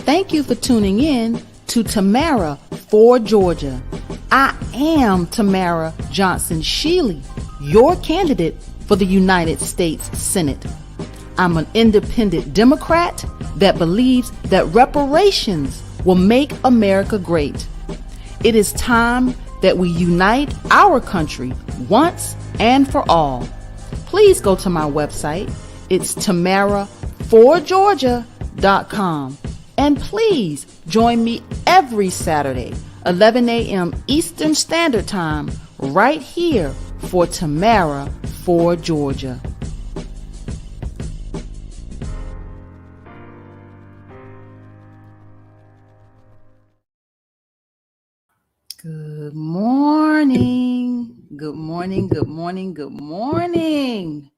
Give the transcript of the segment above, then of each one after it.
Thank you for tuning in to Tamara for Georgia. I am Tamara Johnson Shealey, your candidate for the United States Senate. I'm an independent Democrat that believes that reparations will make America great. It is time that we unite our country once and for all. Please go to my website. It's tamaraforgeorgia.com. And please join me every Saturday, 11 a.m. Eastern Standard Time, right here for Tamara for Georgia. Good morning. Good morning. Good morning. Good morning.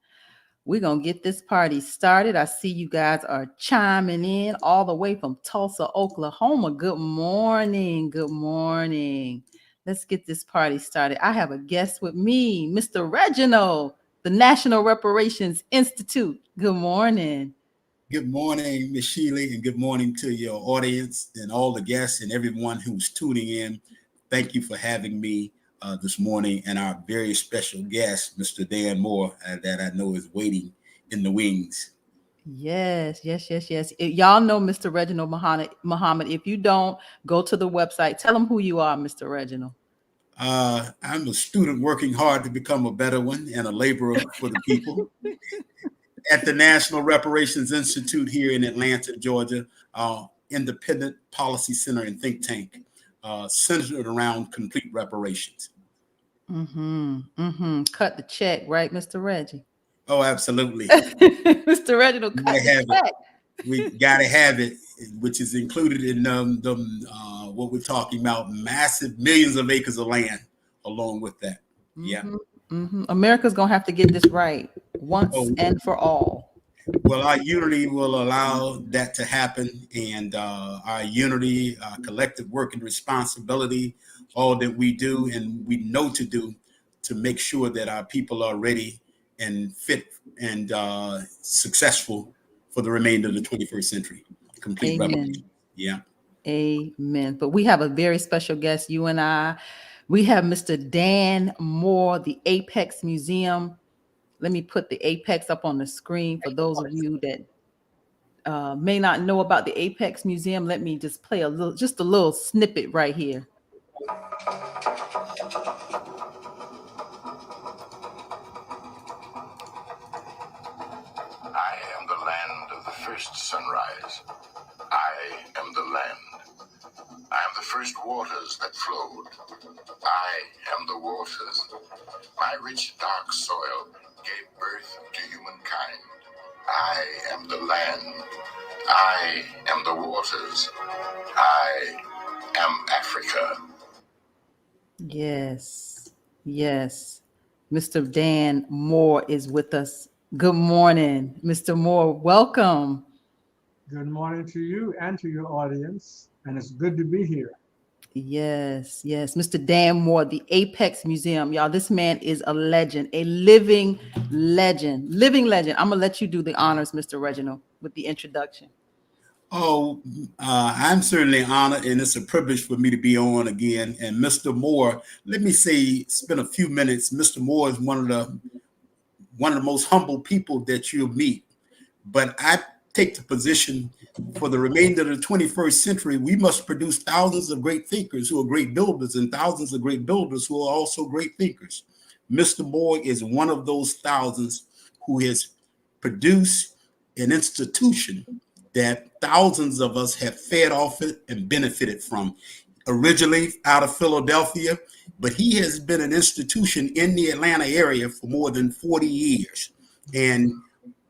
We're going to get this party started. I see you guys are chiming in all the way from Tulsa, Oklahoma. Good morning. Good morning. Let's get this party started. I have a guest with me, Mr. Reginald, the National Reparations Institute. Good morning. Good morning, Ms. Shealey, and good morning to your audience and all the guests and everyone who's tuning in. Thank you for having me this morning, and our very special guest, Mr. Dan Moore, that I know is waiting in the wings. Yes. Y'all know Mr. Reginald Muhammad. If you don't, go to the website. Tell them who you are, Mr. Reginald. I'm a student working hard to become a better one and a laborer for the people. At the National Reparations Institute here in Atlanta, Georgia, independent policy center and think tank centered around complete reparations. Cut the check, right, Mr. Reggie? Oh, absolutely. Mr. Reginald, cut the check. We got to have it, which is included in what we're talking about, massive millions of acres of land along with that. Yeah. America's going to have to get this right once and for all. Well, our unity will allow that to happen, and our unity, our collective work and responsibility, all that we do and we know to do to make sure that our people are ready and fit and successful for the remainder of the 21st century. Complete revolution. Yeah. Amen. But we have a very special guest, you and I. We have Mr. Dan Moore, the Apex Museum. Let me put the Apex up on the screen for those of you that may not know about the Apex Museum. Let me just play a little snippet right here. I am the land of the first sunrise. I am the land. I am the first waters that flowed. I am the waters. My rich dark soil gave birth to humankind. I am the land. I am the waters. I am Africa. Yes. Mr. Dan Moore is with us. Good morning, Mr. Moore. Welcome. Good morning to you and to your audience, and it's good to be here. Yes. Mr. Dan Moore, the Apex Museum. Y'all, this man is a legend, a living legend. I'm going to let you do the honors, Mr. Reginald, with the introduction. I'm certainly honored, and it's a privilege for me to be on again. And Mr. Moore, let me spend a few minutes. Mr. Moore is one of the most humble people that you'll meet. But I take the position for the remainder of the 21st century, we must produce thousands of great thinkers who are great builders and thousands of great builders who are also great thinkers. Mr. Moore is one of those thousands who has produced an institution that thousands of us have fed off it and benefited from. Originally out of Philadelphia, but he has been an institution in the Atlanta area for more than 40 years. And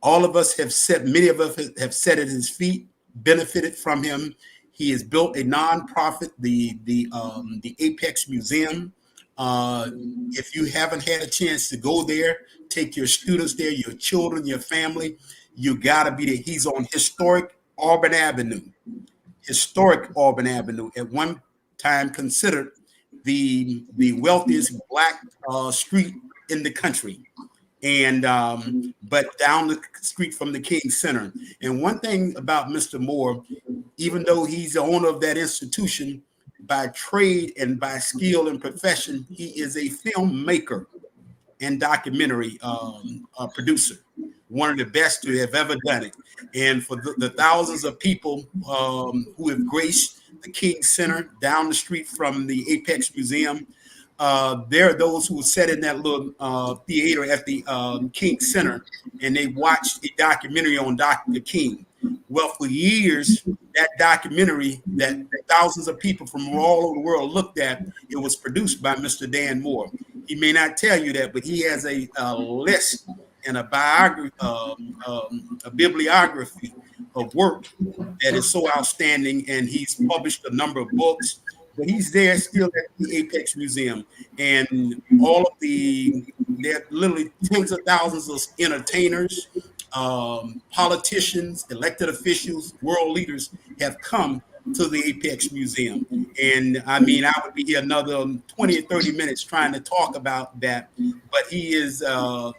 all of us many of us have sat at his feet, benefited from him. He has built a nonprofit, the Apex Museum. If you haven't had a chance to go there, take your students there, your children, your family, you gotta be there. He's on historic Auburn Avenue. At one time considered the wealthiest Black street in the country. And but down the street from the King Center. And one thing about Mr. Moore, even though he's the owner of that institution, by trade and by skill and profession, he is a filmmaker and documentary producer, one of the best to have ever done it. And for the thousands of people who have graced the King Center down the street from the Apex Museum, there are those who sat in that little theater at the King Center, and they watched a documentary on Dr. King. Well, for years, that documentary that thousands of people from all over the world looked at, it was produced by Mr. Dan Moore. He may not tell you that, but he has a list and a biography, a bibliography of work that is so outstanding, and he's published a number of books. But he's there still at the Apex Museum, and all of there are literally tens of thousands of entertainers, politicians, elected officials, world leaders have come to the Apex Museum. And I mean, I would be here another 20 or 30 minutes trying to talk about that, but he is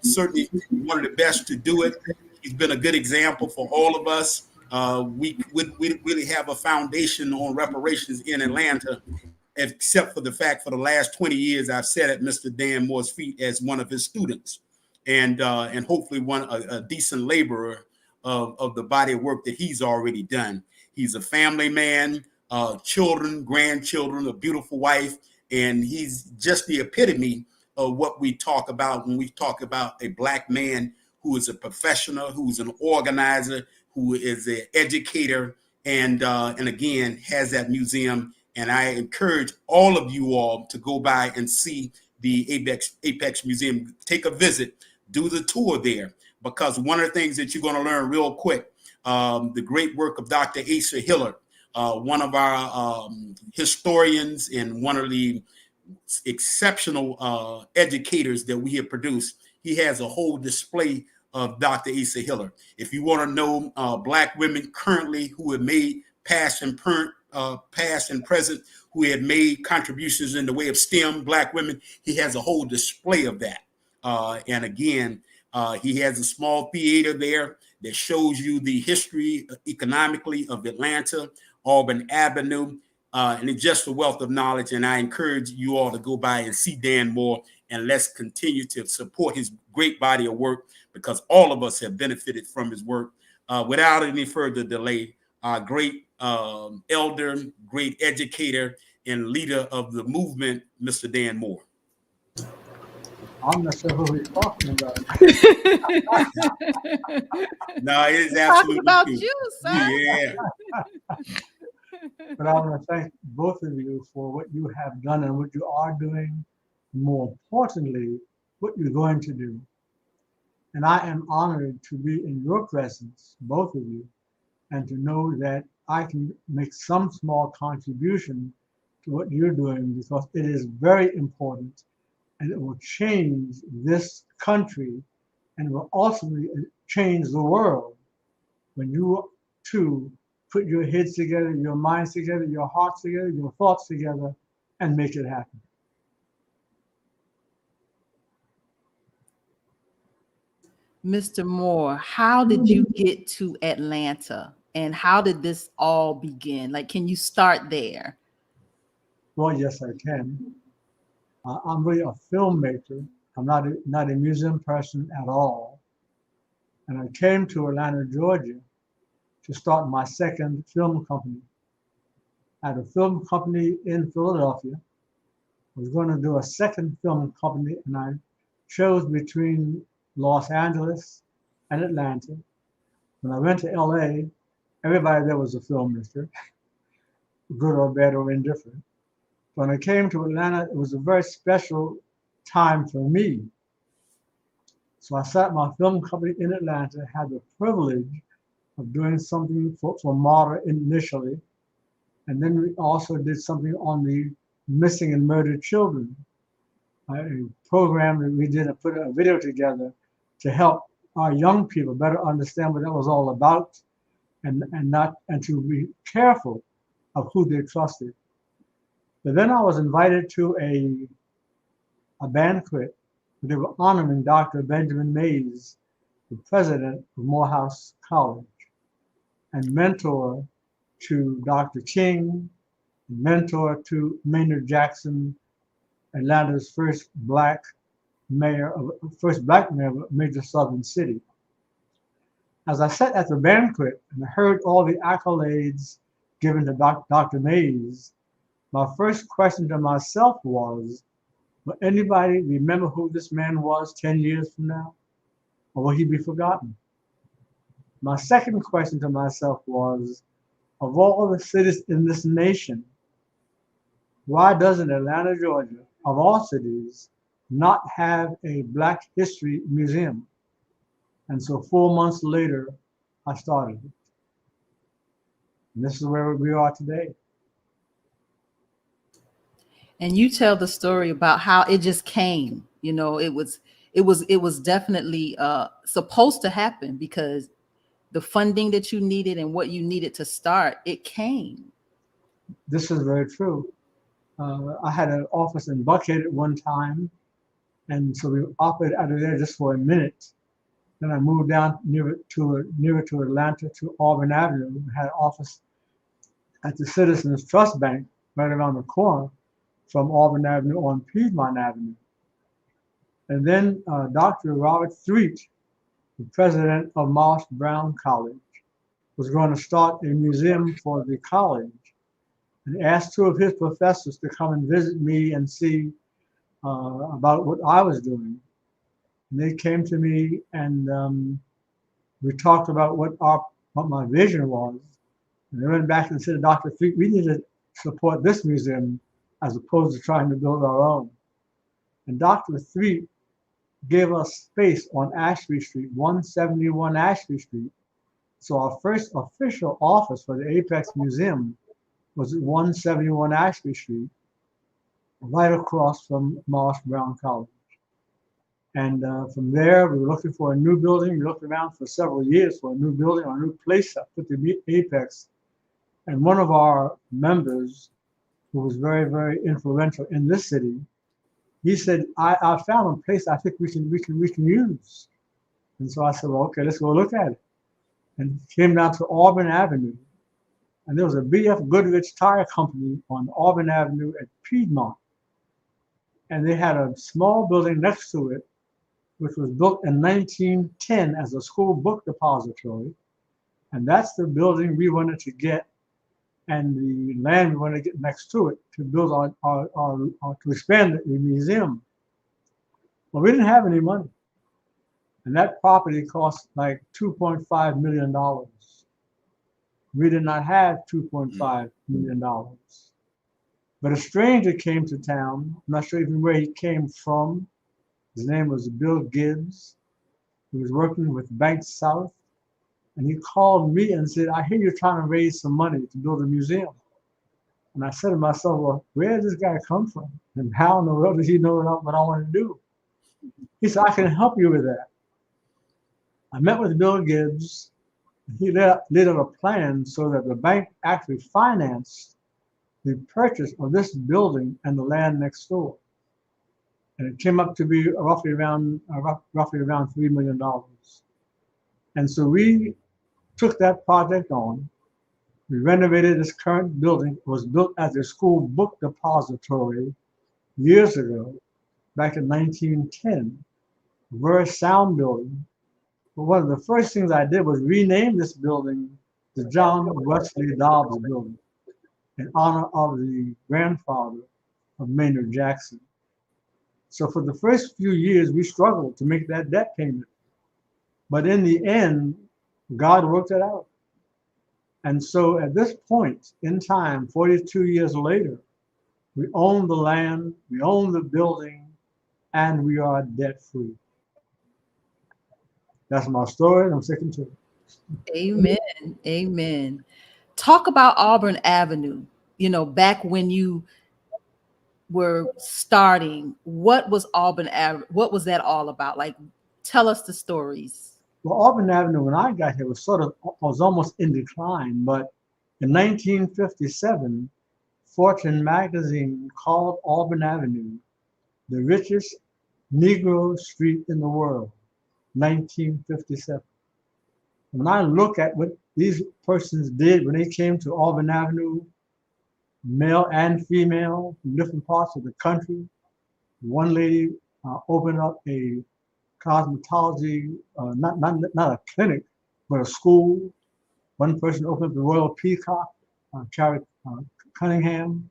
certainly one of the best to do it. He's been a good example for all of us. We really have a foundation on reparations in Atlanta, except for the fact for the last 20 years, I've sat at Mr. Dan Moore's feet as one of his students, and hopefully a decent laborer of the body of work that he's already done. He's a family man, children, grandchildren, a beautiful wife, and he's just the epitome of what we talk about when we talk about a Black man who is a professional, who's an organizer, who is an educator, and again has that museum. And I encourage all of you all to go by and see the Apex Museum. Take a visit, do the tour there, because one of the things that you're going to learn real quick, the great work of Dr. Asa Hillard, one of our historians and one of the exceptional educators that we have produced. He has a whole display of Dr. Asa Hillard. If you want to know Black women currently who have made past and present, who have made contributions in the way of STEM, Black women, he has a whole display of that. And again, he has a small theater there that shows you the history economically of Atlanta, Auburn Avenue, and it's just a wealth of knowledge. And I encourage you all to go by and see Dan Moore, and let's continue to support his great body of work, because all of us have benefited from his work. Without any further delay, our great elder, great educator, and leader of the movement, Mr. Dan Moore. I'm not sure who he's talking about. No, it is absolutely about true. you, sir. Yeah. But I want to thank both of you for what you have done and what you are doing. More importantly, what you're going to do. And I am honored to be in your presence, both of you, and to know that I can make some small contribution to what you're doing, because it is very important, and it will change this country, and it will ultimately change the world when you two put your heads together, your minds together, your hearts together, your thoughts together, and make it happen. Mr. Moore, how did you get to Atlanta, and how did this all begin? Like, can you start there? Well, yes, I can. I'm really a filmmaker. I'm not a museum person at all. And I came to Atlanta, Georgia to start my second film company. I had a film company in Philadelphia. I was going to do a second film company, and I chose between Los Angeles and Atlanta. When I went to LA, everybody there was a filmmaker, good or bad or indifferent. When I came to Atlanta, it was a very special time for me. So I started my film company in Atlanta, had the privilege of doing something for MARTA initially. And then we also did something on the missing and murdered children, a program that we did and put a video together to help our young people better understand what that was all about, and to be careful of who they trusted. But then I was invited to a banquet where they were honoring Dr. Benjamin Mays, the president of Morehouse College and mentor to Dr. King, mentor to Maynard Jackson, Atlanta's first black mayor of a major southern city. As I sat at the banquet and heard all the accolades given to Dr. Mays, my first question to myself was, will anybody remember who this man was 10 years from now? Or will he be forgotten? My second question to myself was, of all the cities in this nation, why doesn't Atlanta, Georgia, of all cities, not have a Black History Museum? And so 4 months later, I started it. And this is where we are today. And you tell the story about how it just came. You know, it was definitely supposed to happen because the funding that you needed and what you needed to start, it came. This is very true. I had an office in Buckhead at one time, and so we operated out of there just for a minute. Then I moved down nearer to Atlanta to Auburn Avenue. We had an office at the Citizens Trust Bank right around the corner from Auburn Avenue on Piedmont Avenue. And then Dr. Robert Threet, the president of Marsh Brown College, was going to start a museum for the college and asked two of his professors to come and visit me and see about what I was doing. And they came to me and we talked about what my vision was. And they went back and said, Dr. Threet, we need to support this museum as opposed to trying to build our own. And Dr. Threet gave us space on Ashby Street, 171 Ashby Street. So our first official office for the Apex Museum was at 171 Ashby Street, right across from Marsh Brown College. And from there, we were looking for a new building. We looked around for several years for a new building or a new place to put the Apex. And one of our members, who was very, very influential in this city, he said, I found a place I think we can use. And so I said, well, okay, let's go look at it. And came down to Auburn Avenue. And there was a B.F. Goodrich Tire Company on Auburn Avenue at Piedmont. And they had a small building next to it, which was built in 1910 as a school book depository. And that's the building we wanted to get and the land we wanted to get next to it to build to expand the museum. Well, we didn't have any money. And that property cost like $2.5 million. We did not have $2.5 million. But a stranger came to town. I'm not sure even where he came from. His name was Bill Gibbs. He was working with Bank South. And he called me and said, I hear you're trying to raise some money to build a museum. And I said to myself, well, where did this guy come from? And how in the world does he know what I want to do? He said, I can help you with that. I met with Bill Gibbs. He laid out a plan so that the bank actually financed the purchase of this building and the land next door. And it came up to be roughly around $3 million. And so we took that project on. We renovated this current building. It was built as a school book depository years ago, back in 1910. A very sound building. But one of the first things I did was rename this building the John Wesley Dobbs Building in honor of the grandfather of Maynard Jackson. So for the first few years, we struggled to make that debt payment. But in the end, God worked it out. And so at this point in time, 42 years later, we own the land, we own the building, and we are debt-free. That's my story, and I'm sticking to it. Amen. Amen. Talk about Auburn Avenue. You know, back when you were starting, what was Auburn Avenue? What was that all about? Like, tell us the stories. Well, Auburn Avenue, when I got here, was almost in decline. But in 1957, Fortune magazine called Auburn Avenue the richest Negro street in the world. 1957. When I look at what these persons did when they came to Auburn Avenue, male and female from different parts of the country. One lady opened up a cosmetology, not a clinic, but a school. One person opened up the Royal Peacock, Carrie Cunningham.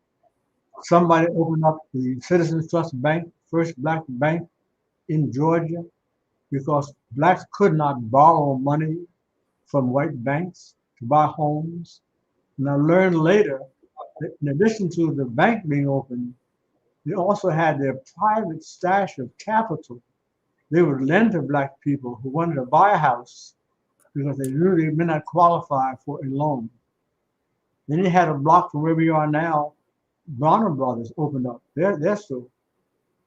Somebody opened up the Citizens Trust Bank, first black bank in Georgia, because blacks could not borrow money from white banks to buy homes. And I learned later that in addition to the bank being open, they also had their private stash of capital. They would lend to black people who wanted to buy a house because they knew they may not qualify for a loan. Then you had a block from where we are now. Bronner Brothers opened up their store.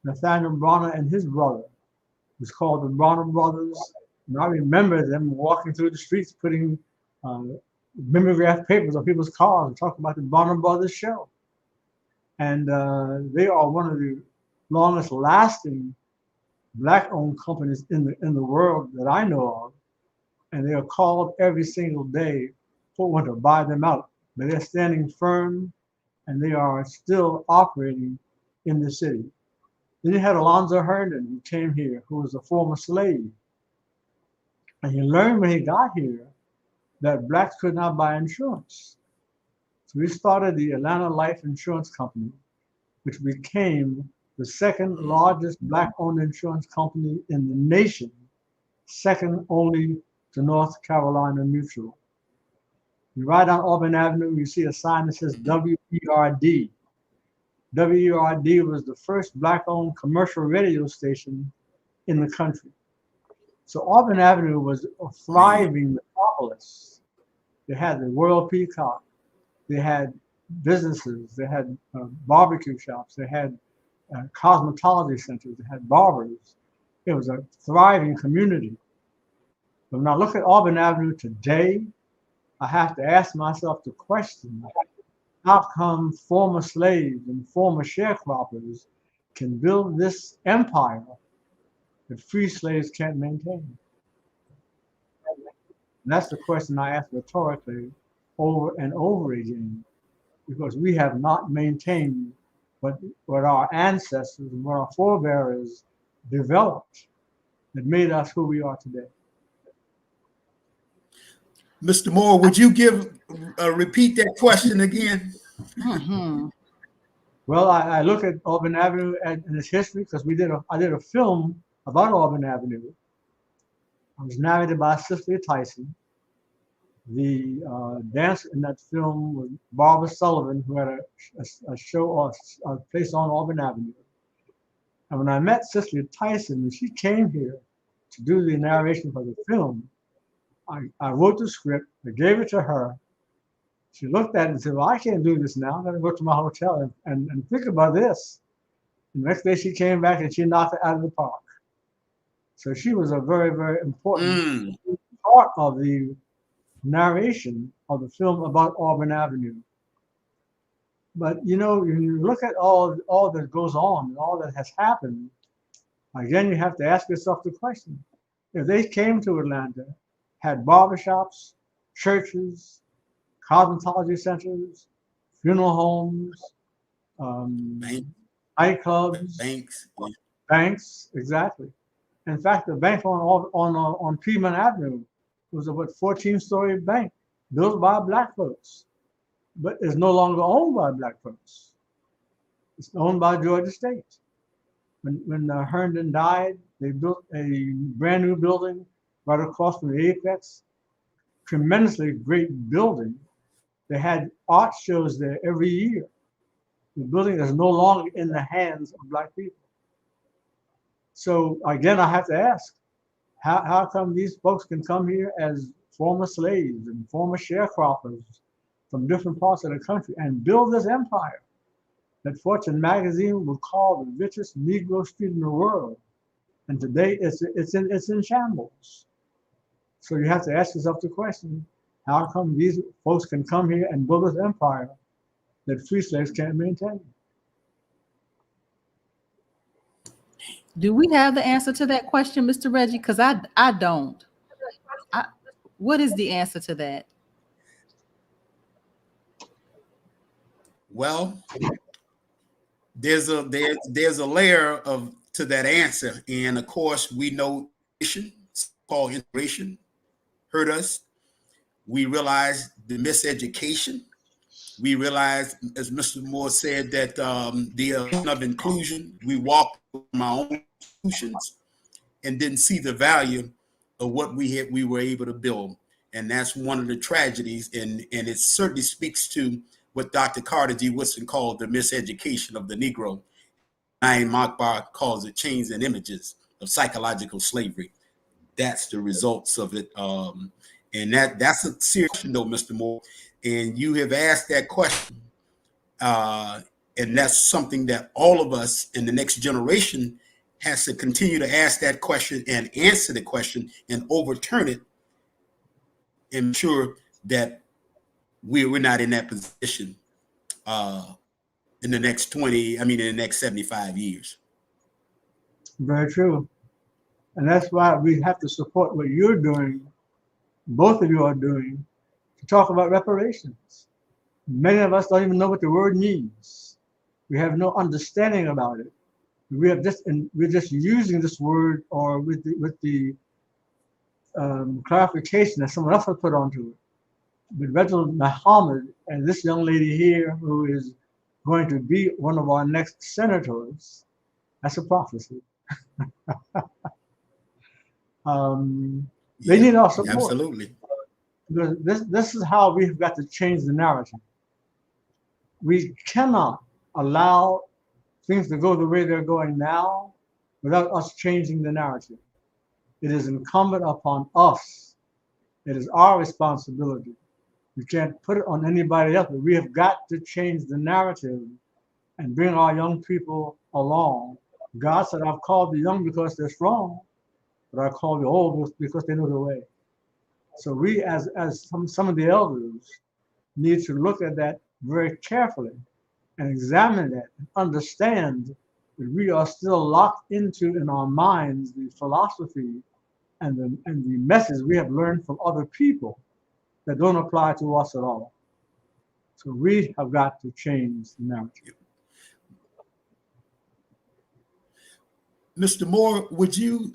Nathaniel Bronner and his brother. It was called the Bronner Brothers. And I remember them walking through the streets putting mimeograph papers on people's cars and talking about the Bronner Brothers show. And they are one of the longest lasting black-owned companies in the world that I know of. And they are called every single day for one to buy them out. But they're standing firm and they are still operating in the city. Then you had Alonzo Herndon, who came here, who was a former slave. And he learned when he got here that blacks could not buy insurance. So we started the Atlanta Life Insurance Company, which became the second largest black-owned insurance company in the nation, second only to North Carolina Mutual. You ride down Auburn Avenue, you see a sign that says WERD. WERD was the first black-owned commercial radio station in the country. So Auburn Avenue was a thriving metropolis. They had the Royal Peacock, they had businesses, they had barbecue shops, they had cosmetology centers, they had barbers. It was a thriving community. But when I look at Auburn Avenue today, I have to ask myself the question, how come former slaves and former sharecroppers can build this empire that free slaves can't maintain? And that's the question I ask rhetorically over and over again, because we have not maintained what our ancestors and what our forebears developed that made us who we are today. Mr. Moore, would you repeat that question again? Mm-hmm. Well, I look at Auburn Avenue and its history because I did a film about Auburn Avenue. I was narrated by Cicely Tyson. The dancer in that film was Barber Sullivan, who had a show or a place on Auburn Avenue. And when I met Cicely Tyson, when she came here to do the narration for the film, I wrote the script, I gave it to her. She looked at it and said, well, I can't do this now. I'm going to go to my hotel and think about this. The next day she came back and she knocked it out of the park. So she was a very, very important part of the narration of the film about Auburn Avenue. But you know, when you look at all that goes on and all that has happened, again, you have to ask yourself the question. If they came to Atlanta, had barbershops, churches, cosmetology centers, funeral homes, nightclubs, banks, exactly. In fact, the bank on Piedmont Avenue was a 14-story bank built by black folks, but is no longer owned by black folks. It's owned by Georgia State. When Herndon died, they built a brand new building right across from the Apex, tremendously great building. They had art shows there every year. The building is no longer in the hands of black people. So again, I have to ask, how come these folks can come here as former slaves and former sharecroppers from different parts of the country and build this empire that Fortune magazine would call the richest Negro street in the world? And today it's in shambles. So you have to ask yourself the question, how come these folks can come here and build this empire that free slaves can't maintain? Do we have the answer to that question, Mr. Reggie? Because I don't. What is the answer to that? Well, there's a layer of to that answer, and of course we know called integration hurt us. We realize the miseducation. We realize, as Mr. Moore said, that the illusion of inclusion. We walked from our own institutions and didn't see the value of what we were able to build, and that's one of the tragedies. And it certainly speaks to what Dr. Carter G. Woodson called the miseducation of the Negro. Naim Akbar calls it chains and images of psychological slavery. That's the results of it. And that's a serious question, though, Mr. Moore. And you have asked that question. And that's something that all of us in the next generation has to continue to ask that question and answer the question and overturn it and ensure that we're not in that position in the next in the next 75 years. Very true. And that's why we have to support what you're doing, both of you are doing, to talk about reparations. Many of us don't even know what the word means. We have no understanding about it. We're just using this word, or with the clarification that someone else has put onto it. But Reginald Muhammad and this young lady here, who is going to be one of our next senators, that's a prophecy. They need our support. Absolutely. This is how we've got to change the narrative. We cannot allow things to go the way they're going now without us changing the narrative. It is incumbent upon us. It is our responsibility. We can't put it on anybody else, but we have got to change the narrative and bring our young people along. God said, I've called the young because they're strong, but I call the old because they know the way. So we, as some of the elders, need to look at that very carefully and examine that and understand that we are still locked into, in our minds, the philosophy and the message we have learned from other people that don't apply to us at all. So we have got to change the narrative. Mr. Moore, would you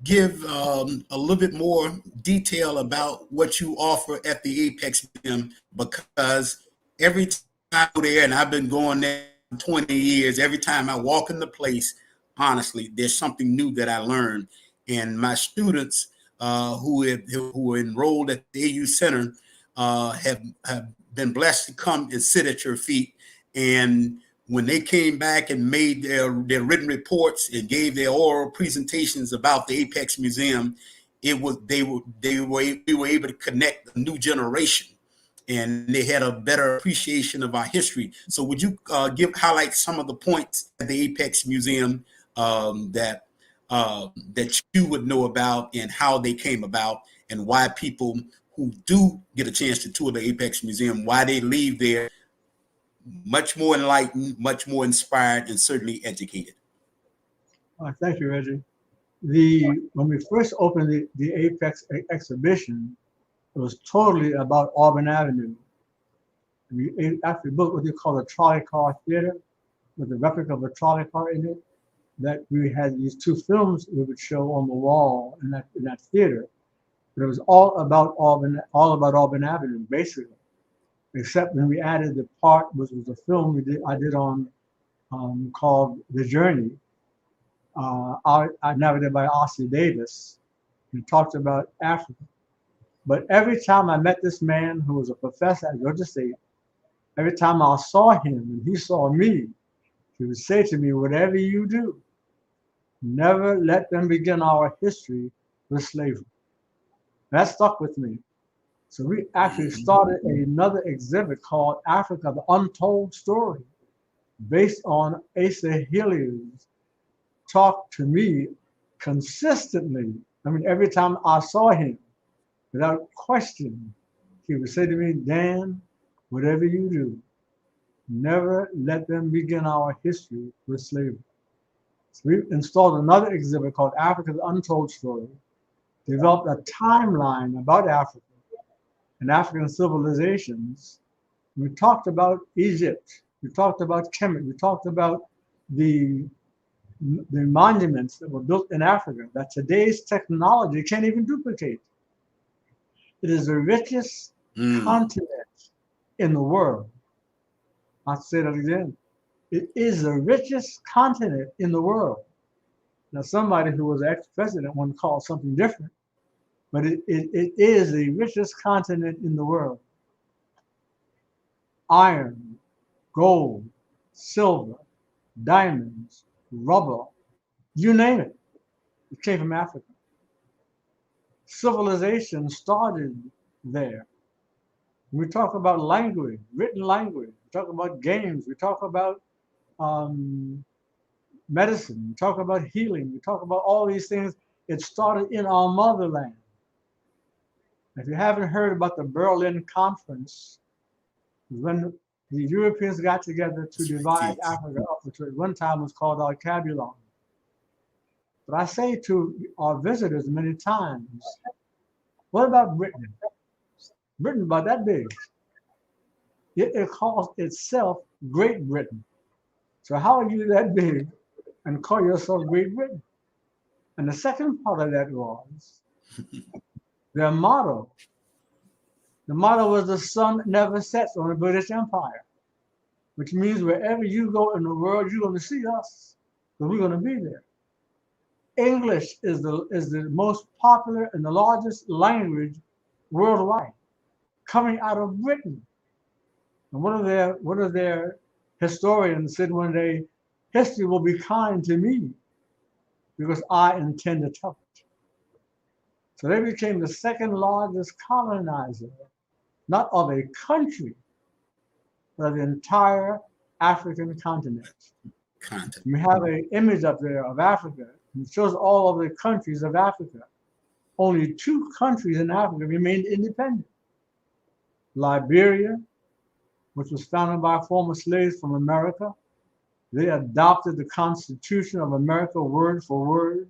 give a little bit more detail about what you offer at the Apex Museum? Because every time I go there, and I've been going there for 20 years, every time I walk in the place, honestly, there's something new that I learned. And my students who are enrolled at the AU Center have been blessed to come and sit at your feet. And when they came back and made their written reports and gave their oral presentations about the Apex Museum, we were able to connect a new generation, and they had a better appreciation of our history. So would you highlight some of the points at the Apex Museum that you would know about, and how they came about, and why people who do get a chance to tour the Apex Museum, why they leave there much more enlightened, much more inspired, and certainly educated? Thank you, Reggie. When we first opened the Apex exhibition, it was totally about Auburn Avenue. We actually built what they call a trolley car theater, with a replica of a trolley car in it. That we had these two films we would show on the wall in that theater. But it was all about Auburn Avenue, basically. Except when we added the part, which was a film I did on called The Journey, narrated by Ossie Davis, and talked about Africa. But every time I met this man who was a professor at Georgia State, every time I saw him and he saw me, he would say to me, whatever you do, never let them begin our history with slavery. That stuck with me. So we actually started another exhibit called Africa, the Untold Story, based on Asa Hilliard's talk to me consistently. I mean, every time I saw him, without question, he would say to me, Dan, whatever you do, never let them begin our history with slavery. So we installed another exhibit called Africa, the Untold Story, developed a timeline about Africa and African civilizations We talked about Egypt. We talked about Kemet. We talked about the monuments that were built in Africa that today's technology can't even duplicate. It is the richest continent in the world. I'll say that again. It is the richest continent in the world. Now, somebody who was ex-president wanted to call it something different, but it is the richest continent in the world. Iron, gold, silver, diamonds, rubber, you name it. It came from Africa. Civilization started there. We talk about language, written language. We talk about games. We talk about medicine. We talk about healing. We talk about all these things. It started in our motherland. If you haven't heard about the Berlin Conference, when the Europeans got together to divide Africa up, which at one time was called Arcabulon. But I say to our visitors many times, what about Britain? Britain about that big. It calls itself Great Britain. So how are you that big and call yourself Great Britain? And the second part of that was their motto. The motto was the sun never sets on the British Empire, which means wherever you go in the world, you're going to see us, because we're going to be there. English is the most popular and the largest language worldwide, coming out of Britain. And one of their historians said one day, history will be kind to me because I intend to tell it. So they became the second largest colonizer, not of a country, but of the entire African continent. You have an image up there of Africa. It shows all of the countries of Africa. Only 2 countries in Africa remained independent. Liberia, which was founded by former slaves from America. They adopted the Constitution of America word for word.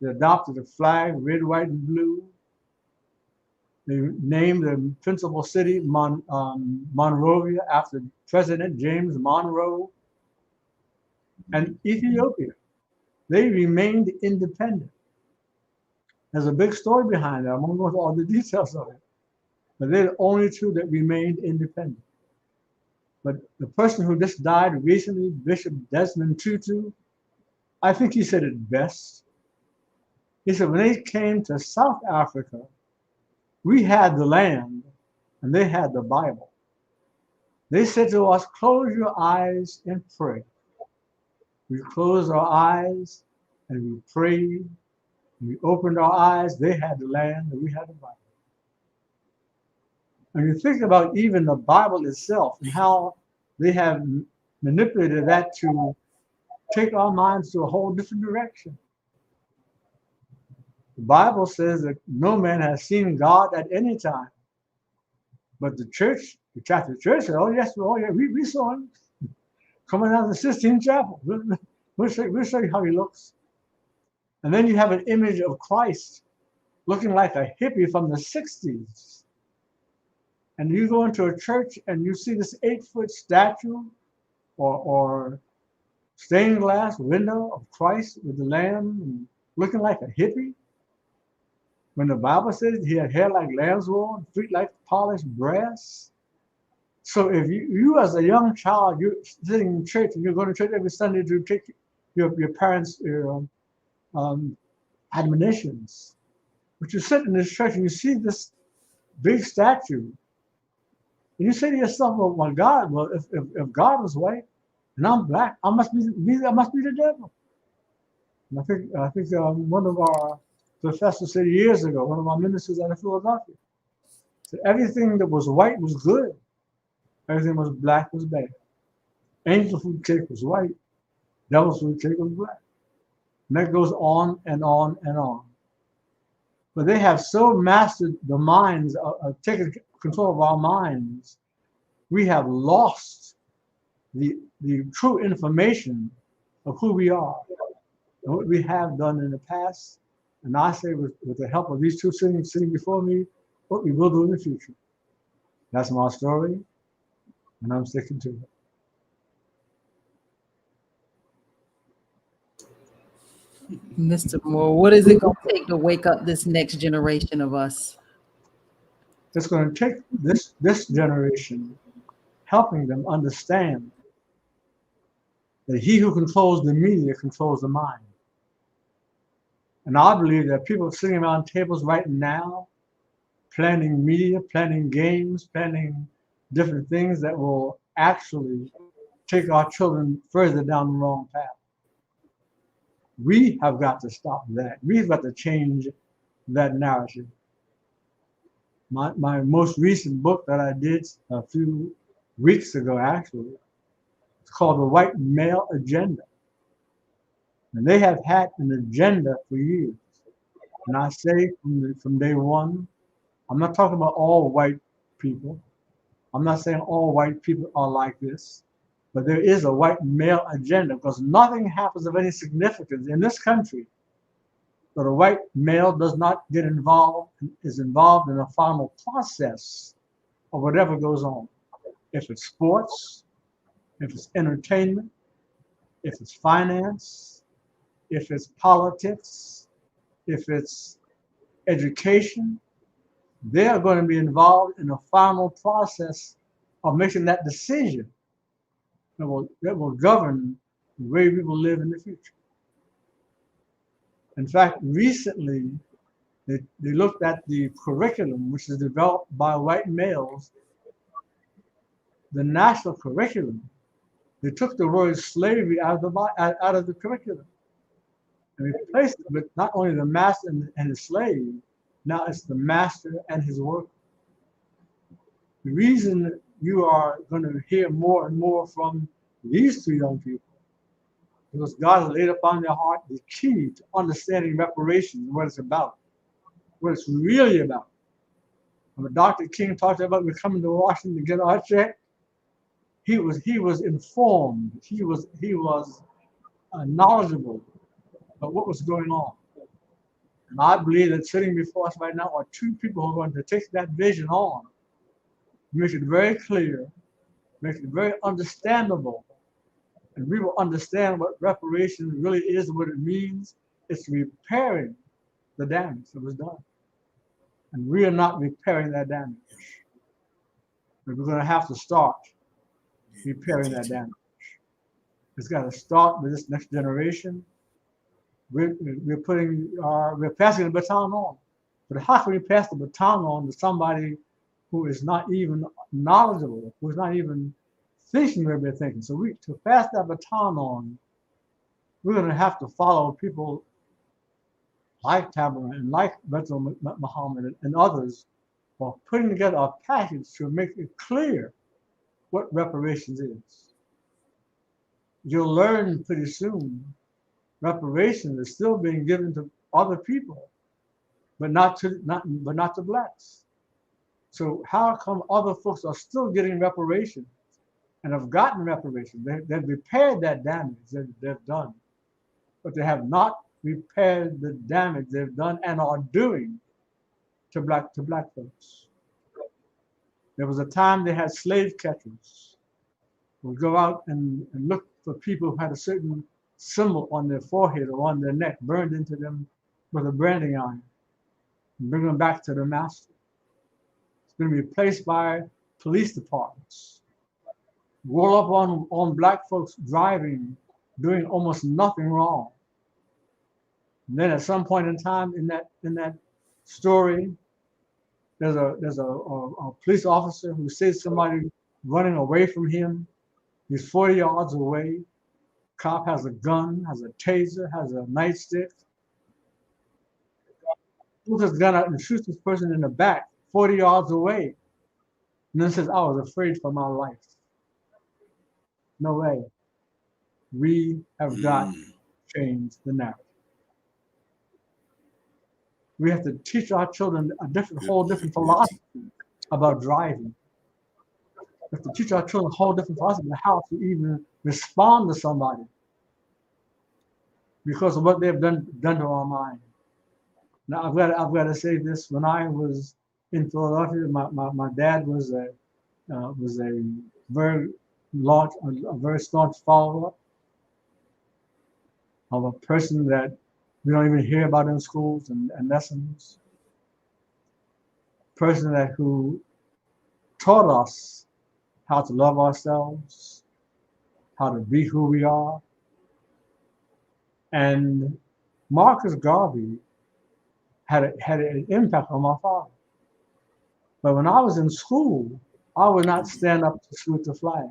They adopted the flag, red, white, and blue. They named the principal city Monrovia after President James Monroe. And Ethiopia, they remained independent. There's a big story behind that. I'm going to go into all the details of it. But they're the only 2 that remained independent. But the person who just died recently, Bishop Desmond Tutu, I think he said it best. He said, when they came to South Africa, we had the land and they had the Bible. They said to us, close your eyes and pray. We closed our eyes and we prayed. And we opened our eyes, they had the land and we had the Bible. And you think about even the Bible itself and how they have manipulated that to take our minds to a whole different direction. The Bible says that no man has seen God at any time. But the church, the Catholic Church said, oh yes, we saw him coming out of the Sistine Chapel. We'll show you how he looks. And then you have an image of Christ looking like a hippie from the 60s. And you go into a church and you see this 8-foot statue or stained glass window of Christ with the Lamb and looking like a hippie. When the Bible says he had hair like lamb's wool, feet like polished brass. So if you as a young child, you're sitting in church and you're going to church every Sunday to take your parents' admonitions. But you sit in this church and you see this big statue. And you say to yourself, well, my God, well, if God is white and I'm black, I must be the devil. And I think one of our professors said years ago, one of our ministers out of Philadelphia, said everything that was white was good. Everything was black was bad. Angel food cake was white. Devil's food cake was black. And that goes on and on and on. But they have so mastered the minds, taken control of our minds, we have lost the true information of who we are and what we have done in the past. And I say with the help of these 2 sitting before me, what we will do in the future. That's my story. and I'm sticking to it. Mr. Moore, what is it going to take to wake up this next generation of us? It's going to take this generation helping them understand that he who controls the media controls the mind. And I believe that people sitting around tables right now, planning media, planning games, planning different things that will actually take our children further down the wrong path. We have got to stop that. We've got to change that narrative. My most recent book that I did a few weeks ago, actually, it's called The White Male Agenda. And they have had an agenda for years. And I say from day one, I'm not talking about all white people. I'm not saying all white people are like this, but there is a white male agenda because nothing happens of any significance in this country that a white male does not get involved, is involved in a final process of whatever goes on. If it's sports, if it's entertainment, if it's finance, if it's politics, if it's education, they are going to be involved in a final process of making that decision that will govern the way we will live in the future. In fact, recently, they looked at the curriculum, which is developed by white males, the national curriculum. They took the word slavery out of the curriculum and replaced it with not only the master and the slave, now it's the master and his worker. The reason you are going to hear more and more from these two young people, because God has laid upon their heart the key to understanding reparations, what it's about, what it's really about. When Dr. King talked about we're coming to Washington to get our check, he was informed, he was knowledgeable of what was going on. And I believe that sitting before us right now are two people who are going to take that vision on, make it very clear, make it very understandable, and we will understand what reparations really is, what it means. It's repairing the damage that was done. And we are not repairing that damage. But we're going to have to start repairing that damage. It's got to start with this next generation. We're passing the baton on. But how can we pass the baton on to somebody who is not even knowledgeable, who is not even thinking where we're thinking? So to pass that baton on, we're going to have to follow people like Tamara and like Beto Muhammad and others while putting together a package to make it clear what reparations is. You'll learn pretty soon reparations is still being given to other people, but not to blacks. So how come other folks are still getting reparations and have gotten reparations? They've repaired that damage that they've done, but they have not repaired the damage they've done and are doing to black folks. There was a time they had slave catchers who would go out and look for people who had a certain symbol on their forehead or on their neck burned into them with a branding iron and bring them back to the master. It's been replaced by police departments. Roll up on black folks driving, doing almost nothing wrong. And then at some point in time in that story, there's a police officer who sees somebody running away from him. He's 40 yards away. Cop has a gun, has a taser, has a nightstick. Pulls his gun out and shoots this person in the back, 40 yards away. And then says, I was afraid for my life. No way. We have got to change the narrative. We have to teach our children a whole different philosophy about driving. We have to teach our children a whole different philosophy of how to even respond to somebody because of what they've done to our mind. Now I've got to say this. When I was in Philadelphia, my dad was a very large, a very staunch follower of a person that we don't even hear about in schools and lessons. Person that who taught us how to love ourselves, how to be who we are. And Marcus Garvey had an impact on my father. But when I was in school, I would not stand up to salute the flag.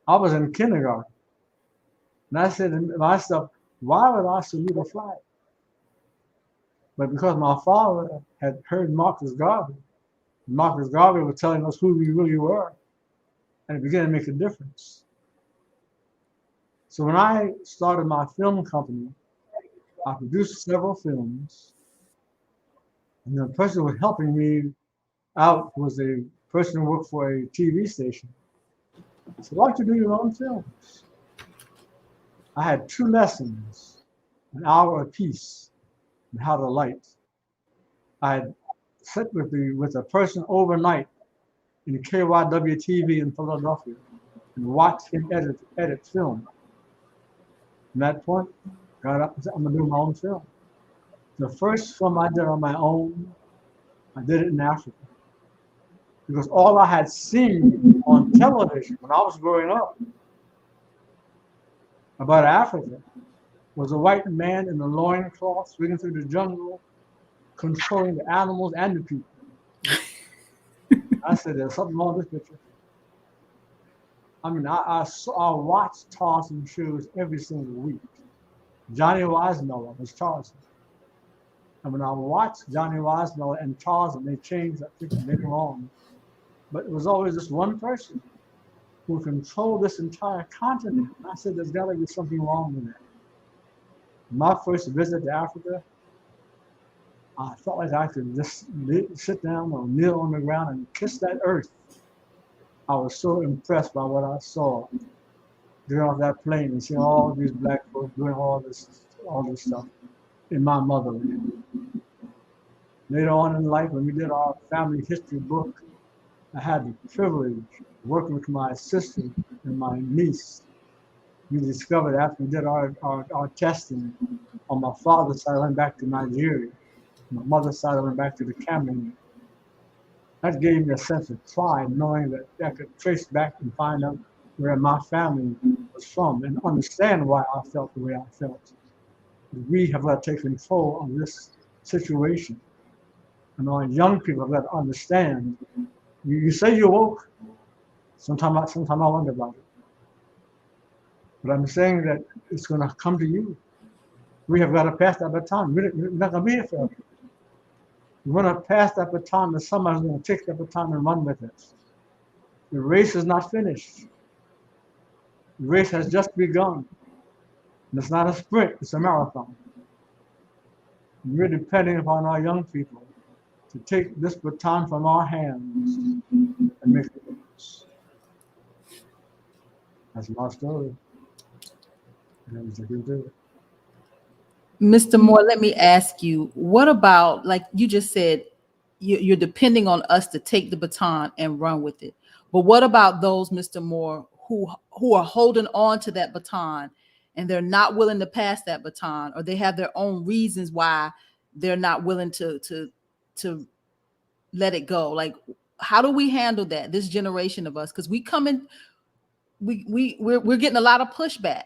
I was in kindergarten. And I said to myself, why would I salute a flag? But because my father had heard Marcus Garvey was telling us who we really were, and it began to make a difference. So when I started my film company, I produced several films, and the person who was helping me out was a person who worked for a TV station. I said, why don't you do your own films? I had 2 lessons, an hour apiece, on how to light. I had sat with a person overnight in KYW TV in Philadelphia and watched him edit film. From that point, got up and said, I'm gonna do my own film. The first film I did on my own, I did it in Africa. Because all I had seen on television when I was growing up about Africa was a white man in a loincloth swimming through the jungle, controlling the animals and the people. I said, there's something wrong with this picture. I mean, I watched Tarzan shows every single week. Johnny Weissmuller was Tarzan. And when I watched Johnny Weissmuller and Tarzan, they changed that picture later on. But it was always this one person who controlled this entire continent. And I said, there's got to be something wrong with that. My first visit to Africa, I felt like I could just sit down or kneel on the ground and kiss that earth. I was so impressed by what I saw getting off that plane and seeing all these black folks doing all this stuff in my motherland. Later on in life, when we did our family history book, I had the privilege of working with my sister and my niece. We discovered after we did our testing, on my father's side, I went back to Nigeria. On my mother's side, I went back to the Cameroon. That gave me a sense of pride, knowing that I could trace back and find out where my family was from and understand why I felt the way I felt. We have got to take control of this situation. And our young people have got to understand. You say you're woke. Sometimes I wonder about it. But I'm saying that it's going to come to you. We have got to pass that baton. We're not going to be here forever. We're going to pass that baton to somebody who's going to take that baton and run with it. The race is not finished. The race has just begun. And it's not a sprint, it's a marathon. And we're depending upon our young people to take this baton from our hands and make it difference. That's my story. And that's what we do. Mr. Moore, let me ask you, what about, like you just said, you're depending on us to take the baton and run with it. But what about those, Mr. Moore, who are holding on to that baton and they're not willing to pass that baton, or they have their own reasons why they're not willing to let it go? Like, how do we handle that, this generation of us? Because we're getting a lot of pushback.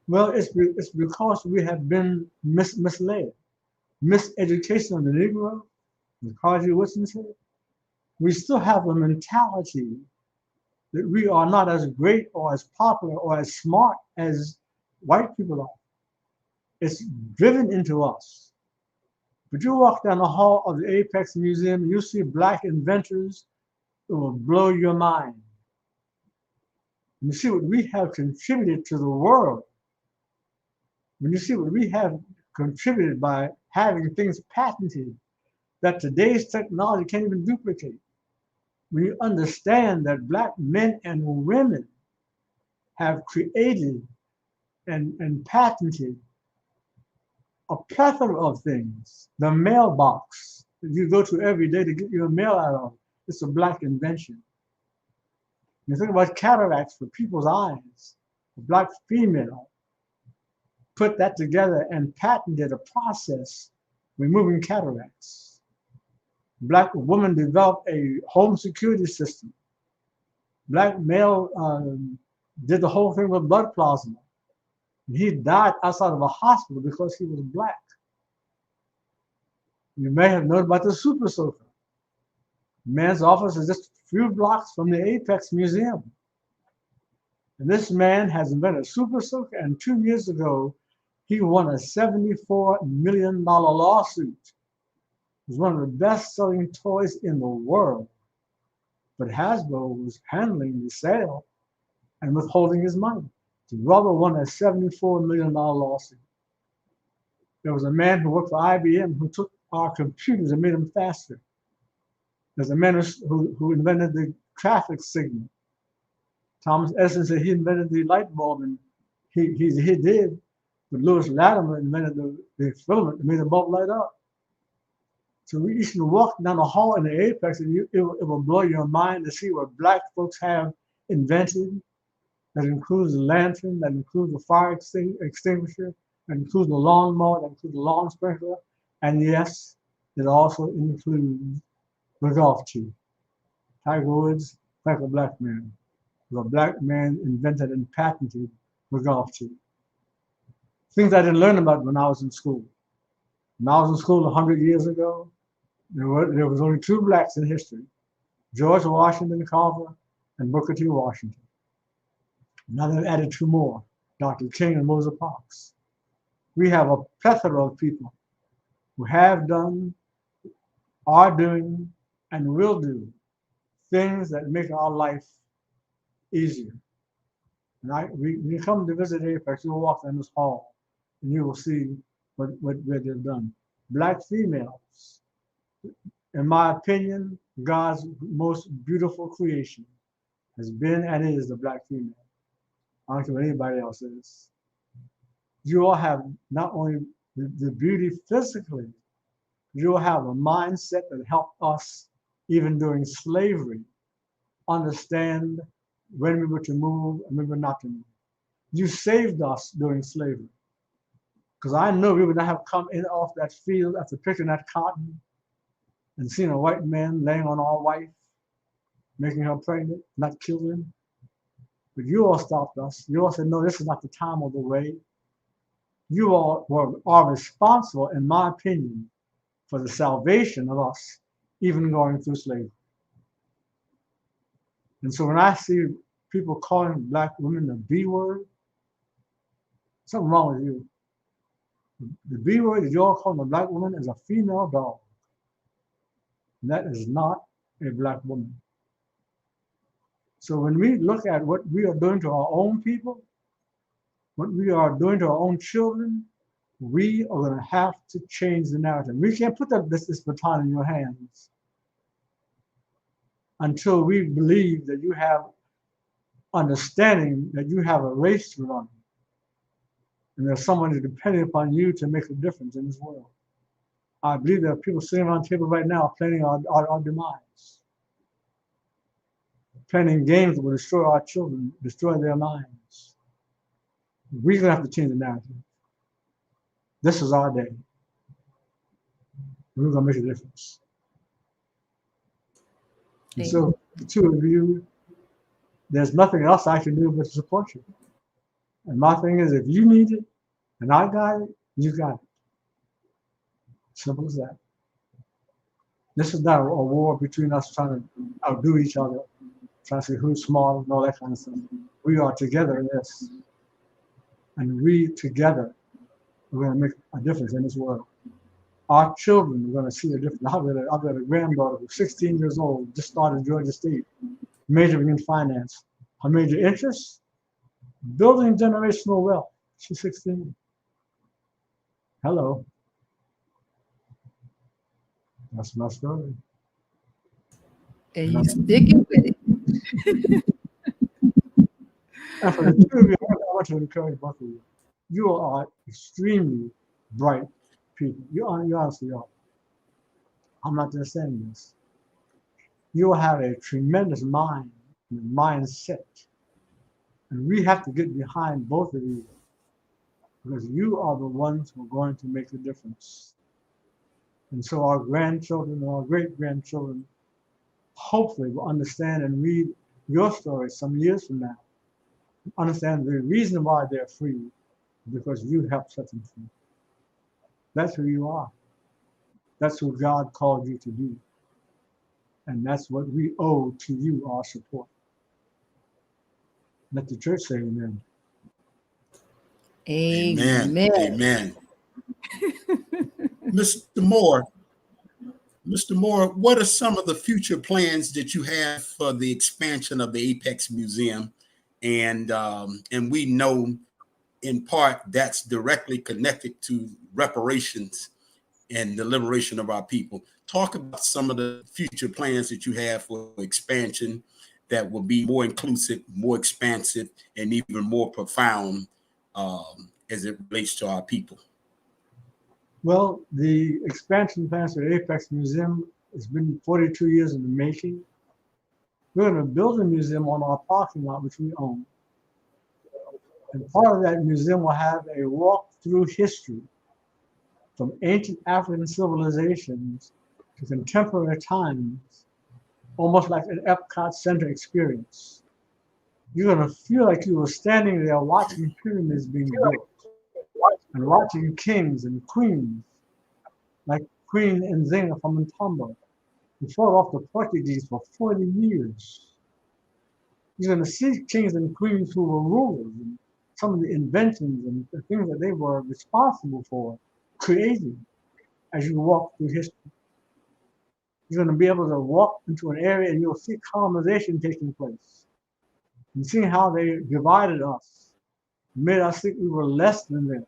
Well, it's because we have been misled, miseducation of the Negro, as Carnegie Woodson said. We still have a mentality that we are not as great or as popular or as smart as white people are. It's driven into us. But you walk down the hall of the Apex Museum and you see black inventors, it will blow your mind. And you see what we have contributed to the world. When you see what we have contributed by having things patented that today's technology can't even duplicate. When you understand that black men and women have created and patented a plethora of things. The mailbox that you go to every day to get your mail out of, it's a black invention. You think about cataracts for people's eyes. A black female put that together and patented a process removing cataracts. Black woman developed a home security system. Black male did the whole thing with blood plasma. He died outside of a hospital because he was black. You may have known about the super soaker. Man's office is just a few blocks from the Apex Museum. And this man has invented a super soaker, and 2 years ago, he won a $74 million lawsuit. It was one of the best-selling toys in the world. But Hasbro was handling the sale and withholding his money. The brother won a $74 million lawsuit. There was a man who worked for IBM who took our computers and made them faster. There's a man who invented the traffic signal. Thomas Edison said he invented the light bulb, and he did. But Lewis Latimer invented the filament that made the bulb light up. So we used to walk down the hall in the Apex, and it will blow your mind to see what black folks have invented. That includes the lantern, that includes the fire extinguisher, that includes the lawnmower, that includes the lawn sprinkler, and yes, it also includes the golf tee. Tiger Woods, like a black man. The black man invented and patented the golf tee. Things I didn't learn about when I was in school. When I was in school 100 years ago, there was only 2 blacks in history, George Washington Carver and Booker T. Washington. Now they've added 2 more, Dr. King and Rosa Parks. We have a plethora of people who have done, are doing, and will do things that make our life easier. And we come to visit Apex, you will walk down this hall and you will see what they've done. Black females, in my opinion, God's most beautiful creation has been and is the black female. I don't care what anybody else is. You all have not only the beauty physically, you all have a mindset that helped us, even during slavery, understand when we were to move and when we were not to move. You saved us during slavery. Because I know we would not have come in off that field after picking that cotton and seen a white man laying on our wife, making her pregnant, not killing him. But you all stopped us. You all said, no, this is not the time or the way. You all are responsible, in my opinion, for the salvation of us, even going through slavery. And so when I see people calling black women the B word, something wrong with you. The B word that you all call a black woman is a female dog. And that is not a black woman. So when we look at what we are doing to our own people, what we are doing to our own children, we are going to have to change the narrative. We can't put this baton in your hands until we believe that you have understanding that you have a race to run. And there's someone who's depending upon you to make a difference in this world. I believe there are people sitting around the table right now planning our demise. Planning games that will destroy our children, destroy their minds. We're going to have to change the narrative. This is our day. We're going to make a difference. And so, the 2 of you, there's nothing else I can do but to support you. And my thing is, if you need it and I got it, you got it. Simple as that. This is not a war between us trying to outdo each other, trying to see who's smarter and all that kind of stuff. We are together in this. And we together are going to make a difference in this world. Our children are going to see a difference. I've got a granddaughter who's 16 years old, just started Georgia State, majoring in finance. Her major interest? Building generational wealth. She's 16. Hello. That's my story. And you sticking with it. And for the 2 of you, I want to encourage both of you. You are extremely bright people. You honestly are. I'm not just saying this. You have a tremendous mind and the mindset. And we have to get behind both of you because you are the ones who are going to make the difference. And so our grandchildren and our great-grandchildren hopefully will understand and read your story some years from now. Understand the reason why they're free because you helped set them free. That's who you are. That's who God called you to be. And that's what we owe to you, our support. Let the church say amen. Amen. Amen. Amen. Mr. Moore, what are some of the future plans that you have for the expansion of the Apex Museum? And we know in part that's directly connected to reparations and the liberation of our people. Talk about some of the future plans that you have for expansion that will be more inclusive, more expansive, and even more profound as it relates to our people. Well, the expansion plans for the Apex Museum has been 42 years in the making. We're going to build a museum on our parking lot, which we own. And part of that museum will have a walk through history from ancient African civilizations to contemporary times, almost like an Epcot Center experience. You're going to feel like you were standing there watching pyramids being built and watching kings and queens, like Queen Nzinga from Ntombo, who fought off the Portuguese for 40 years. You're going to see kings and queens who were rulers and some of the inventions and the things that they were responsible for creating as you walk through history. You're going to be able to walk into an area and you'll see colonization taking place. And see how they divided us, made us think we were less than them.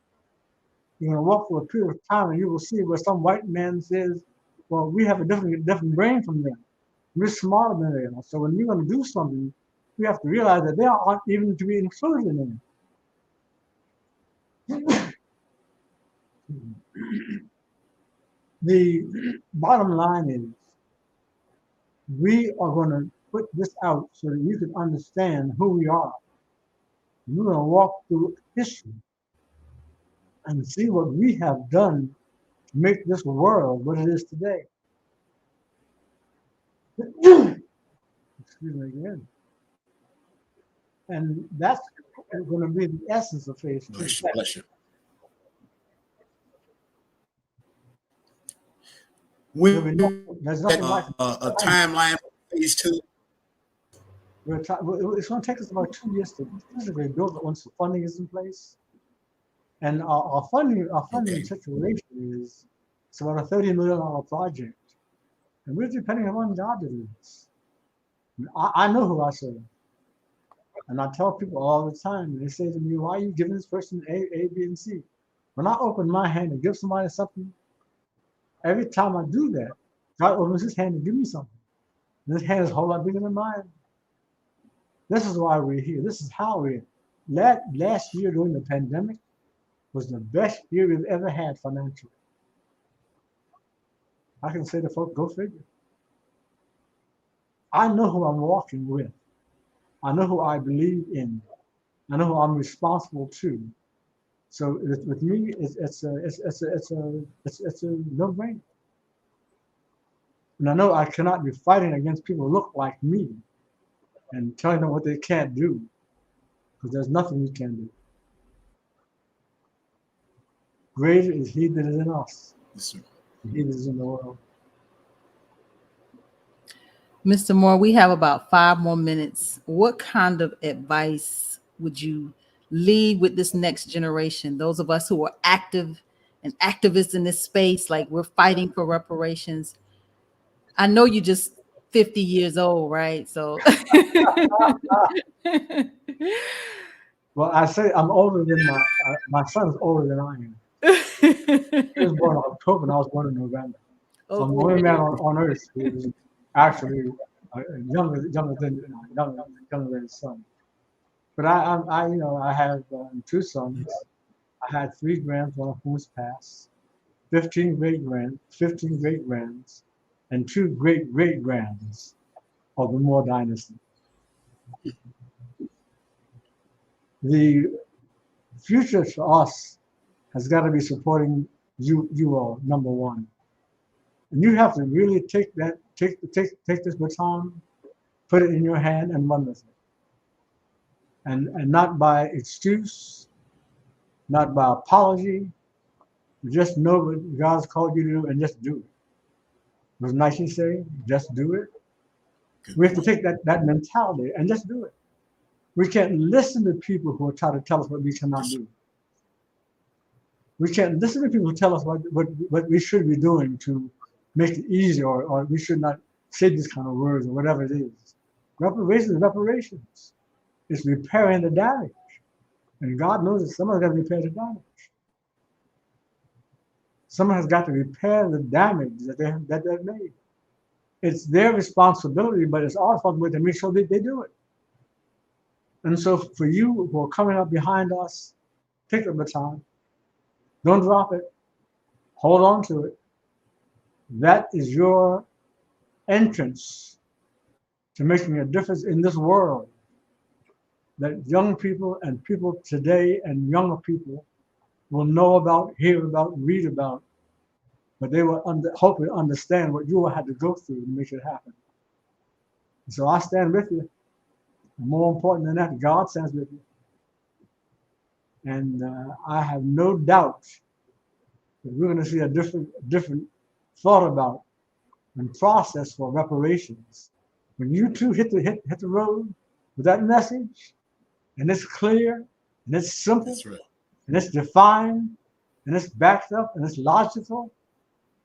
You're going to walk for a period of time and you will see where some white man says, well, we have a different brain from them. We're smarter than they are. So when we're going to do something, we have to realize that they aren't even to be included in it. The bottom line is we are going to put this out so that you can understand who we are. We're going to walk through history and see what we have done to make this world what it is today. Excuse me again. And that's going to be the essence of phase two. Bless you. There's nothing like a timeline for phase two. It's going to take us about 2 years to physically build it once the funding is in place. And our funding situation is it's about a $30 million project. And we're depending upon God to do this. I know who I serve. And I tell people all the time, and they say to me, why are you giving this person A, B, and C? When I open my hand and give somebody something, every time I do that, God opens his hand to give me something. And his hand is a whole lot bigger than mine. This is why we're here. This is how we're here. Last year during the pandemic was the best year we've ever had financially. I can say to folks, go figure. I know who I'm walking with. I know who I believe in. I know who I'm responsible to. So with me, it's a no-brainer. And I know I cannot be fighting against people who look like me and telling them what they can't do, because there's nothing we can do. Greater is he that is in us, Yes, he that is in the world. Mr. Moore, we have about 5 more minutes. What kind of advice would you leave with this next generation? Those of us who are active and activists in this space, like we're fighting for reparations. I know you're just 50 years old, right? So. Well, I say I'm older than my son's older than I am. He was born in October and I was born in November. So I'm the only man on earth who is actually younger than his son. But I have 2 sons. I had 3 grands, one of whom has passed, 15 great-grands, and 2 great-great-grands of the Moore dynasty. The future for us has got to be supporting you all, number one. And you have to really take this baton, put it in your hand and run with it. And not by excuse, not by apology, just know what God's called you to do and just do it. Was Nike say, just do it? We have to take that mentality and just do it. We can't listen to people who are trying to tell us what we cannot do. We can't listen to people who tell us what we should be doing to make it easier, or we should not say these kind of words or whatever it is. Reparations is reparations. It's repairing the damage. And God knows that someone's got to repair the damage. Someone has got to repair the damage that they've made. It's their responsibility, but it's our responsibility to make sure that they do it. And so for you who are coming up behind us, pick the baton. Don't drop it. Hold on to it. That is your entrance to making a difference in this world. That young people and people today and younger people will know about, hear about, read about, but they will hopefully understand what you had to go through to make it happen. And so I stand with you. And more important than that, God stands with you. And I have no doubt that we're going to see a different thought about and process for reparations. When you two hit the road with that message, and it's clear, and it's simple, That's right. and it's defined, and it's backed up, and it's logical,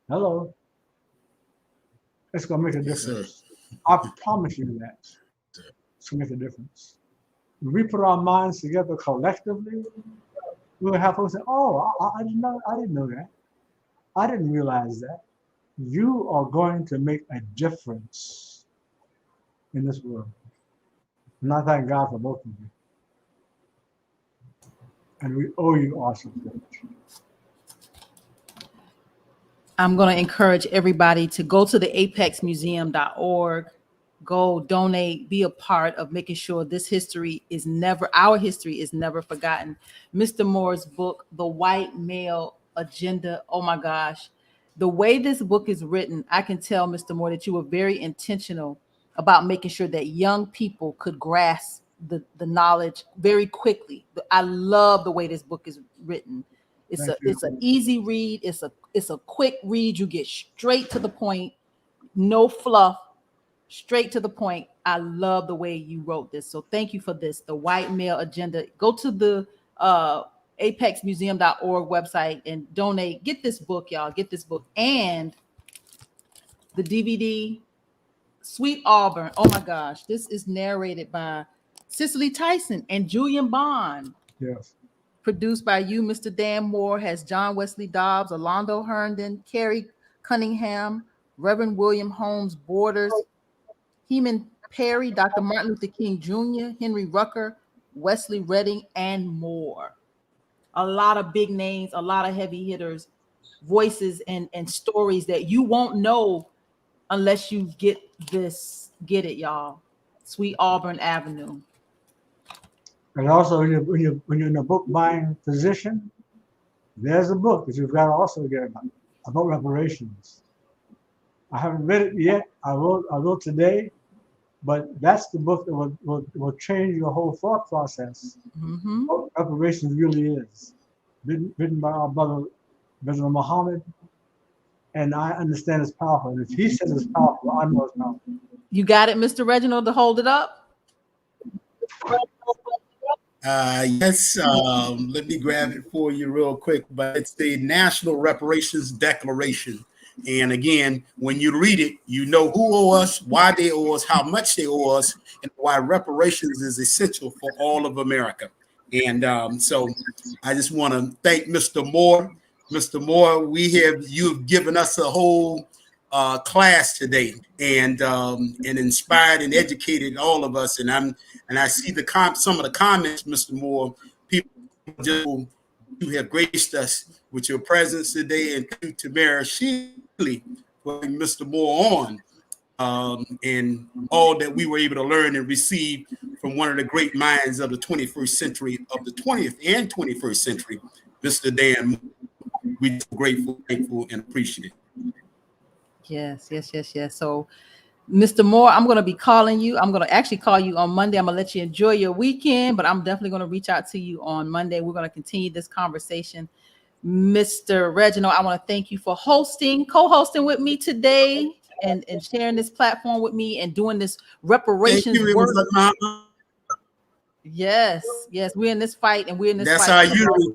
hello, it's going to make a difference. Yes, I promise you that. It's going to make a difference. When we put our minds together collectively, we'll have folks say, oh, I didn't know that. I didn't realize that. You are going to make a difference in this world. And I thank God for both of you. And we owe you our support. I'm going to encourage everybody to go to the apexmuseum.org, go donate, be a part of making sure this history is never, our history is never forgotten. Mr. Moore's book, The White Male Agenda, oh my gosh. The way this book is written, I can tell, Mr. Moore, that you were very intentional about making sure that young people could grasp the knowledge very quickly. I love the way this book is written. It's an easy read. It's a quick read. You get straight to the point, no fluff, straight to the point. I love the way you wrote this. So thank you for this. The White Male Agenda. Go to the apexmuseum.org website and donate. Get this book, y'all. Get this book and the DVD. Sweet Auburn. Oh my gosh, this is narrated by Cicely Tyson and Julian Bond. Yes. Produced by you, Mr. Dan Moore, has John Wesley Dobbs, Orlando Herndon, Carrie Cunningham, Reverend William Holmes Borders, Heman Perry, Dr. Martin Luther King Jr., Henry Rucker, Wesley Redding, and more. A lot of big names, a lot of heavy hitters, voices, and stories that you won't know unless you get this. Get it, y'all. Sweet Auburn Avenue. And also, when you're in a book buying position, there's a book that you've got to also get about reparations. I haven't read it yet. I will today, but that's the book that will change your whole thought process. Mm-hmm. What reparations really is. Written by our brother Muhammad, and I understand it's powerful. And if he says it's powerful, I know it's powerful. You got it, Mr. Reginald, to hold it up? Yes, let me grab it for you real quick, but it's the National Reparations Declaration. And again, when you read it, you know who owe us, why they owe us, how much they owe us, and why reparations is essential for all of America. And so I just want to thank Mr. Moore. Mr. Moore, you've given us a whole class today, and inspired and educated all of us. And I see some of the comments, Mr. Moore. People just who have graced us with your presence today, and thank you, Tamara Shealey, for putting Mr. Moore and all that we were able to learn and receive from one of the great minds of the 21st century, of the 20th and 21st century, Mr. Dan. We're grateful, thankful, and appreciative. Yes. So, Mr. Moore, I'm going to be calling you. I'm going to actually call you on Monday. I'm going to let you enjoy your weekend, but I'm definitely going to reach out to you on Monday. We're going to continue this conversation. Mr. Reginald, I want to thank you for co-hosting with me today and sharing this platform with me and doing this reparations work. Yes, we're in this fight and we're in this That's fight. Our unity.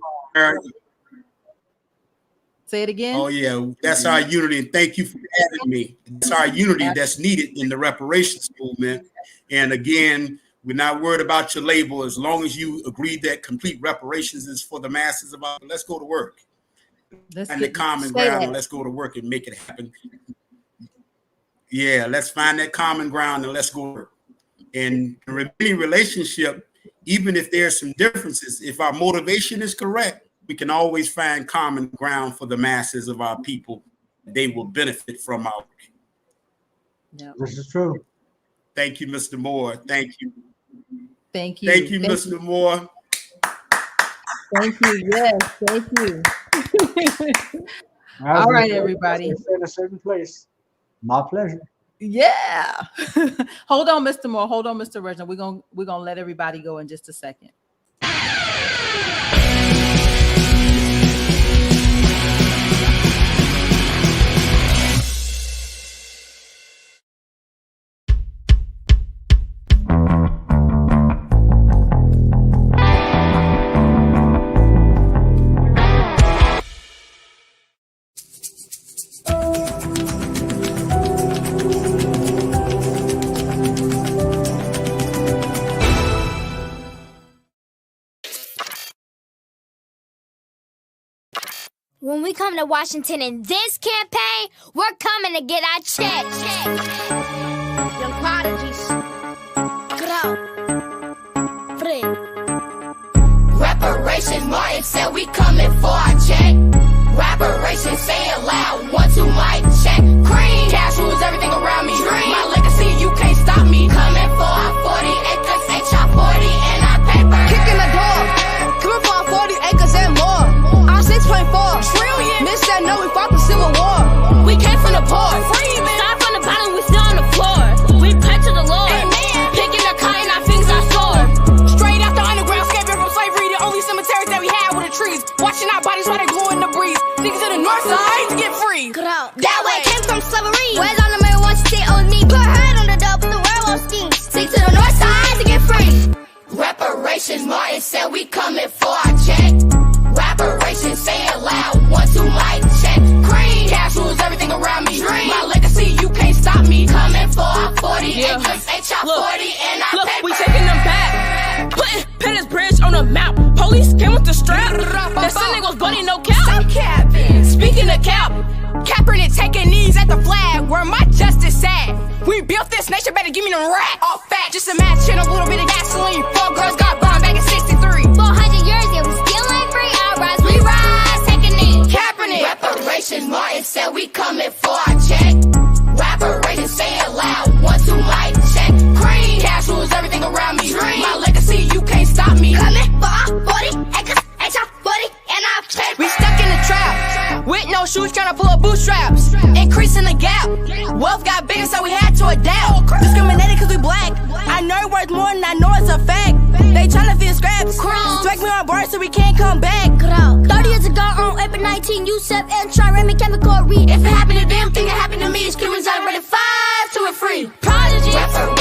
Say it again. Oh, yeah, that's our unity. And thank you for having me. It's our unity that's needed in the reparations movement. And again, we're not worried about your label. As long as you agree that complete reparations is for the masses of us, let's go to work. And the common ground, and let's go to work and make it happen. Yeah, let's find that common ground and let's go to work. And in any relationship, even if there's some differences, if our motivation is correct, we can always find common ground for the masses of our people. They will benefit from our work. Yeah. This is true. Thank you, Mr. Moore. Thank you. Thank you. Thank you, Mr. Moore. Thank you. Yes, thank you. All right, everybody. In a certain place. My pleasure. Yeah. Hold on, Mr. Moore. Hold on, Mr. Reginald. We're gonna let everybody go in just a second. When we come to Washington in this campaign, we're coming to get our check. Young prodigies. Get out. Free. Reparations, Martin said we coming for our check. Reparations, say it loud, 1, 2, mic check. Cream, cash rules everything around me. Dream, my legacy, you can't stop me. Coming for our 40 acres, ain't y'all 40 and our paper. Kicking the door, coming for our 40 acres and more. Our 6.4 trillion. Miss that no, we fought the Civil War. We came from the poor. Start from the bottom, we still on the floor. We pray to the Lord. Amen. Picking the cotton, our fingers are sore. Straight out the underground, escaping from slavery. The only cemeteries that we had were the trees. Watching our bodies while they glow in the breeze. Niggas to the north side to get free. That way came from slavery. Where's all the man wants to stay on me? Put her head on the dub, but the world won't scheme. Stick to the north side to get free. Reparations, Martin said we coming for our check. Reparations, say it loud, 1, 2, mic check. Cream, cash rules everything around me. Dream, my legacy, you can't stop me. Coming for our 40 acres, ain't y'all 40 and our Look, paper. we taking them back. Putting Pettis Bridge on the map. Police came with the strap. That Sunday was buddy, no cap. Speaking of cap, Kaepernick taking knees at the flag. Where my justice at? We built this nation, better give me them racks. All fat, just imagine a little bit of gasoline. 4 girls got burned back in 63. 400 years, yeah, we still ain't free. Our rise, we rise, taking it. Kaepernick. Reparations, Martin said we coming for our check. Reparations, say it loud, 1, 2, mic check. Cream, cash rules everything around me. Dream, my legacy, you can't stop me. Coming for our 40 acres, ain't y'all 40 and our paper. We stuck in the trap, with no shoes, trying to pull up bootstraps. Increasing the gap, wealth got bigger, so we had to adapt. Discriminated cause we black, I know it worth more than I know it's a fact. They tryna feed scraps, strike me on board so we can't come back. 30 years ago on April 19, USEP and Triremic chemical read. If it happened to them, think it happened to me. Screamers, I read 5 to a free. Prodigy. Reparations.